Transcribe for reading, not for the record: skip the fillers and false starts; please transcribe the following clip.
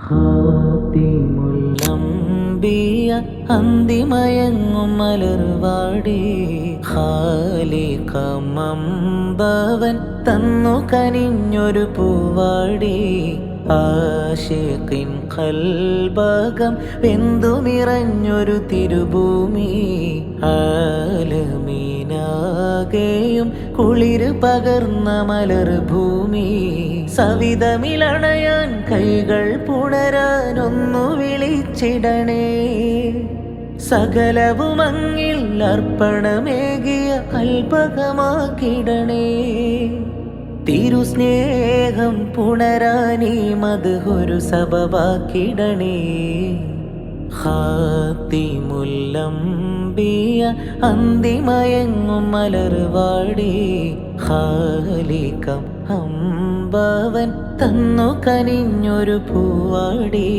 ഖാതിമുല്ലംബിയ അന്തിമയങ്ങും മലർവാടി ഖാലിഖമമ്പവൻ തന്നു കനിഞ്ഞൊരു പൂവാടി ആശിഖിൻ ഖൽബകം വെന്തു നിറഞ്ഞൊരു തിരുഭൂമി ആലമീനാകെയും കുളിര് പകർന്ന മലർഭൂമി സവിധമിലണയാൻ കൈകൾ പുണരാൻ ഒന്നു വിളിച്ചിടണേ സകലവുമങ്ങിൽ അർപ്പണമേകിയ കൽപകമാക്കിടണേ തിരുസ്നേഹം പുണരാനീ മദ്ഹൊരു സബബാക്കിടണേ ഖാതിമുല്ലംബിയ അന്തിമയങ്ങും മലർവാടി ഖാലിഖം അമ്പവൻ തന്നു കനിഞ്ഞൊരു പൂവാടി.